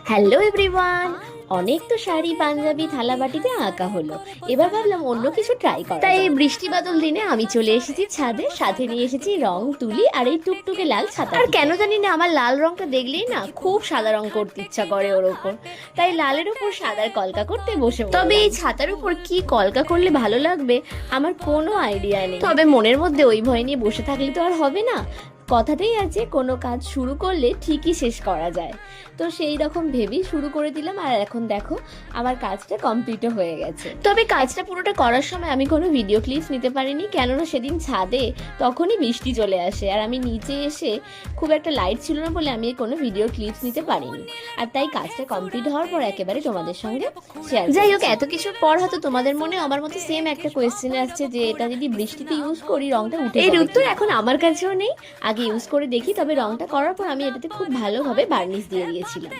Hello everyone. অনেক তো শাড়ি পাঞ্জাবি থালাবাটিতে আঁকা হলো, এবার ভাবলাম অন্য কিছু ট্রাই করা তাই এই বৃষ্টি বাদল দিনে আমি চলে এসেছি ছাদে, সাথে নিয়ে এসেছি রং তুলি আর এই টুকটুকে লাল ছাতা। আর কেন জানি না আমার লাল রংটা দেখলেই না খুব সাদা রং করতে ইচ্ছা করে ওর ওপর, তাই লালের উপর সাদার কলকা করতে বসে পড়লাম। তবে এই ছাতার উপর কি কলকা করলে ভালো লাগবে আমার কোনো আইডিয়া নেই, তবে মনের মধ্যে ওই ভয় নিয়ে বসে থাকলে তো আর হবে না। কথাতেই আছে কোনো কাজ শুরু করলে ঠিকই শেষ করা যায়, তো সেই রকম ভেবেই শুরু করে দিলাম। আর এখন দেখো আমার কাজটা কমপ্লিটও হয়ে গেছে। তবে কাজটা পুরোটা করার সময় আমি কোনো ভিডিও ক্লিপস নিতে পারিনি, কেননা সেদিন ছাদে তখনই বৃষ্টি চলে আসে আর আমি নিচে এসে খুব একটা লাইট ছিল না বলে আমি কোনো ভিডিও ক্লিপস নিতে পারিনি। আর তাই কাজটা কমপ্লিট হওয়ার পর একেবারে তোমাদের সঙ্গে শেয়ার। যাই হোক, এত কিছুর পর হয়তো তোমাদের মনে আমার মতো সেম একটা কোয়েশ্চেন আসছে যে এটা যদি বৃষ্টিতে ইউজ করি রংটা উঠে, এর উত্তর এখন আমার কাছেও নেই। আগে ইউজ করে দেখি, তবে রংটা করার পর আমি এটাতে খুব ভালোভাবে বার্নিশ দিয়ে দিয়েছিলাম।